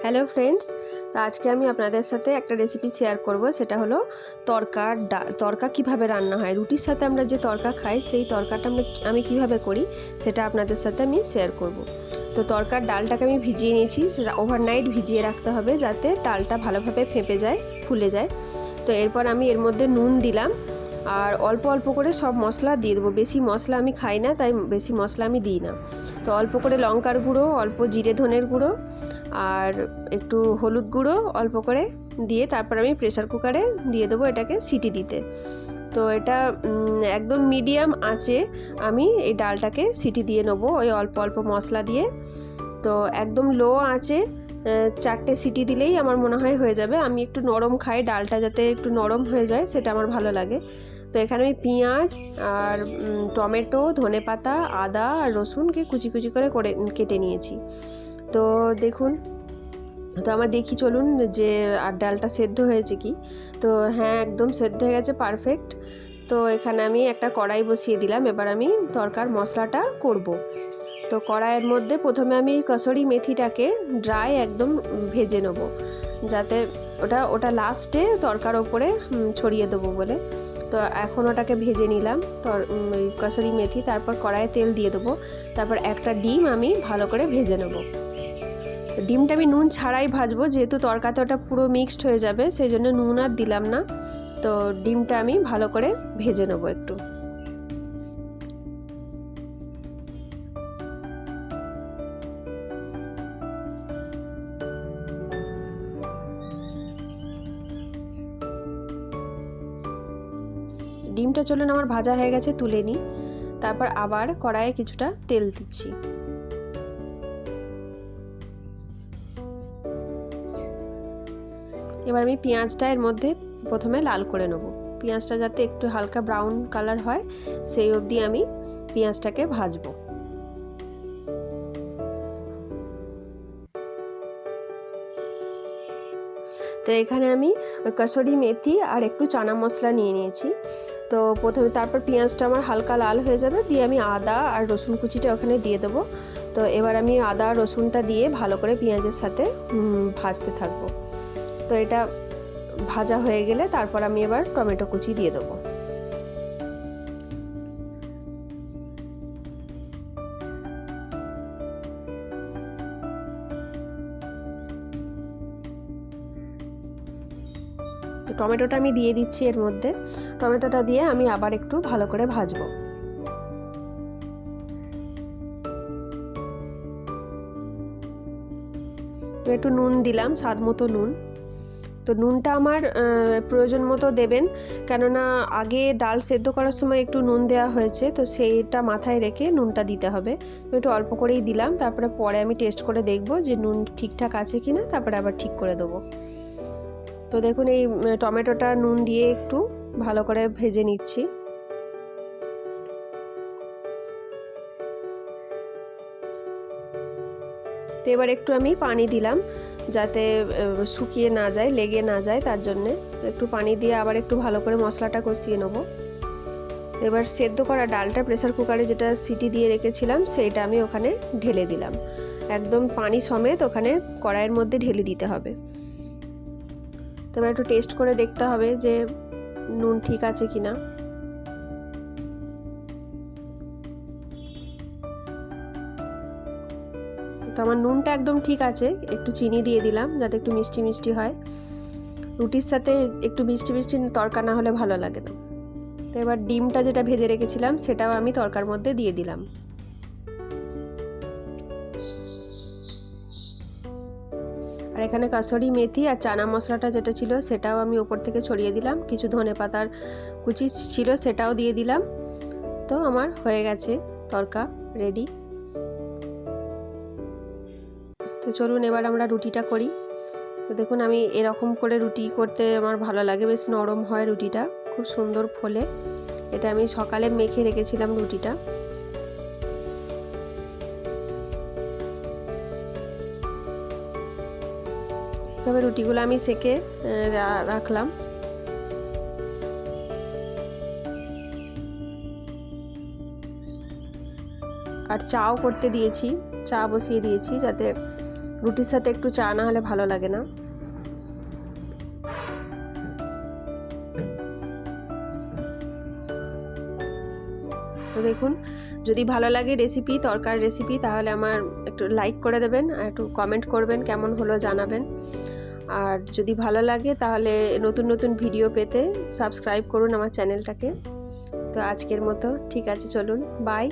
Hello friends, তো আজকে আমি আপনাদের সাথে একটা রেসিপি শেয়ার করব। সেটা হলো তড়কার ডাল। তড়কা কিভাবে রান্না হয়, রুটির সাথে আমরা যে তড়কা খাই সেই তড়কাটা আমি কিভাবে করি সেটা আপনাদের সাথে আমি শেয়ার করব। তো তড়কার ডালটাকে আমি ভিজিয়ে নিয়েছি, ওভারনাইট ভিজিয়ে রাখতে হবে যাতে ডালটা ভালোভাবে ফেঁপে যায়, ফুলে যায়। তো এরপর আমি এর মধ্যে নুন দিলাম আর অল্প অল্প করে সব মশলা দিয়ে দেবো। বেশি মশলা আমি খাই না, তাই বেশি মশলা আমি দিই না। তো অল্প করে লঙ্কার গুঁড়ো, অল্প জিরে ধনের গুঁড়ো আর একটু হলুদ গুঁড়ো অল্প করে দিয়ে তারপর আমি প্রেসার কুকারে দিয়ে দেবো এটাকে সিটি দিতে। তো এটা একদম মিডিয়াম আঁচে আমি এই ডালটাকে সিটি দিয়ে নেবো ওই অল্প অল্প মশলা দিয়ে। তো একদম লো আঁচে 4টে সিটি দিলেই আমার মনে হয় হয়ে যাবে। আমি একটু নরম খাই, ডালটা যাতে একটু নরম হয়ে যায় সেটা আমার ভালো লাগে। তো এখানে আমি পেঁয়াজ আর টমেটো, ধনেপাতা, আদা আর রসুনকে কুচি কুচি করে কেটে নিয়েছি। তো দেখুন, তো আমার দেখি চলুন যে আর ডালটা সেদ্ধ হয়েছে কি। তো হ্যাঁ, একদম সেদ্ধ হয়ে গেছে, পারফেক্ট। তো এখানে আমি একটা কড়াই বসিয়ে দিলাম, এবার আমি তরকার মশলাটা করব। তো কড়াইয়ের মধ্যে প্রথমে আমি কসুরি মেথিটাকে ড্রাই একদম ভেজে নেব, যাতে ওটা লাস্টে তরকার ওপরে ছড়িয়ে দেবো বলে। তো এখন ওটাকে ভেজে নিলাম ওই কসুরি মেথি। তারপর কড়াইয়ে তেল দিয়ে দেবো, তারপর একটা ডিম আমি ভালো করে ভেজে নেব। তো ডিমটা আমি নুন ছাড়াই ভাজবো, যেহেতু তরকাতে ওটা পুরো মিক্সড হয়ে যাবে, সেই জন্য নুন আর দিলাম না। তো ডিমটা আমি ভালো করে ভেজে নেবো একটু। ডিমটা চলুন আমার ভাজা হয়ে গেছে, তুলে নিই। তারপর আবার কড়াইয়ে কিছুটা তেল দিচ্ছি। এবার আমি পেঁয়াজটা এর মধ্যে প্রথমে লাল করে নেব। পেঁয়াজটা যাতে একটু হালকা ব্রাউন কালার হয় সেই অবধি আমি পেঁয়াজটাকে ভাজবো। তো এখানে আমি কসুরি মেথি আর একটু চানা মশলা নিয়ে নিয়েছি। তো প্রথমে তারপর পেঁয়াজটা আমার হালকা লাল হয়ে যাবে, দিয়ে আমি আদা আর রসুন কুচিটা ওখানে দিয়ে দেবো। তো এবার আমি আদা রসুনটা দিয়ে ভালো করে পেঁয়াজের সাথে ভাজতে থাকবো। তো এটা ভাজা হয়ে গেলে তারপর আমি এবার টমেটো কুচি দিয়ে দেবো। তো টমেটোটা আমি দিয়ে দিচ্ছি এর মধ্যে। টমেটোটা দিয়ে আমি আবার একটু ভালো করে ভাজবো। একটু নুন দিলাম, স্বাদ মতো নুন। তো নুনটা আমার প্রয়োজন মতো দেবেন, কেননা আগে ডাল সেদ্ধ করার সময় একটু নুন দেওয়া হয়েছে, তো সেইটা মাথায় রেখে নুনটা দিতে হবে। একটু অল্প করেই দিলাম, তারপরে পরে আমি টেস্ট করে দেখব যে নুন ঠিকঠাক আছে কি না, তারপরে আবার ঠিক করে দেবো। তো দেখুন এই টমেটোটা নুন দিয়ে একটু ভালো করে ভেজে নিচ্ছি। তো এবার একটু আমি পানি দিলাম যাতে শুকিয়ে না যায়, লেগে না যায়, তার জন্যে একটু পানি দিয়ে আবার একটু ভালো করে মশলাটা কষিয়ে নেবো। এবার সেদ্ধ করা ডালটা প্রেসার কুকারে যেটা সিটি দিয়ে রেখেছিলাম সেইটা আমি ওখানে ঢেলে দিলাম, একদম পানি সমেত ওখানে কড়াইয়ের মধ্যে ঢেলে দিতে হবে। তবে একটু টেস্ট করে দেখতে হবে যে নুন ঠিক আছে কি না। তো আমার নুনটা একদম ঠিক আছে, একটু চিনি দিয়ে দিলাম যাতে একটু মিষ্টি মিষ্টি হয়। রুটির সাথে একটু মিষ্টি মিষ্টি তরকা না হলে ভালো লাগে না। তো এবার ডিমটা যেটা ভেজে রেখেছিলাম সেটাও আমি তরকার মধ্যে দিয়ে দিলাম। আর এখানে কাসুরি মেথি আর চানা মশলাটা যেটা ছিল সেটাও আমি ওপর থেকে ছড়িয়ে দিলাম, কিছু ধনেপাতার কুচি ছিল সেটাও দিয়ে দিলাম। তো আমার হয়ে গেছে তরকা রেডি। তো চলুন এবার আমরা রুটিটা করি। তো দেখুন আমি এরকম করে রুটি করতে আমার ভালো লাগে, বেশ নরম হয় রুটিটা, খুব সুন্দর ফোলে। এটা আমি সকালে মেখে রেখেছিলাম রুটিটা। এভাবে রুটিগুলো আমি সেকে রাখলাম। আর চাও করতে দিয়েছি, চা বসিয়ে দিয়েছি যাতে রুটির সাথে একটু চা না হলে ভালো লাগে না। তো দেখুন, যদি ভালো লাগে রেসিপি, তরকার রেসিপি, তাহলে আমার একটু লাইক করে দেবেন আর একটু কমেন্ট করবেন, কেমন হলো জানাবেন। আর যদি ভালো লাগে তাহলে নতুন নতুন ভিডিও পেতে সাবস্ক্রাইব করুন আমার চ্যানেলটাকে। তো আজকের মতো ঠিক আছে, চলুন, বাই।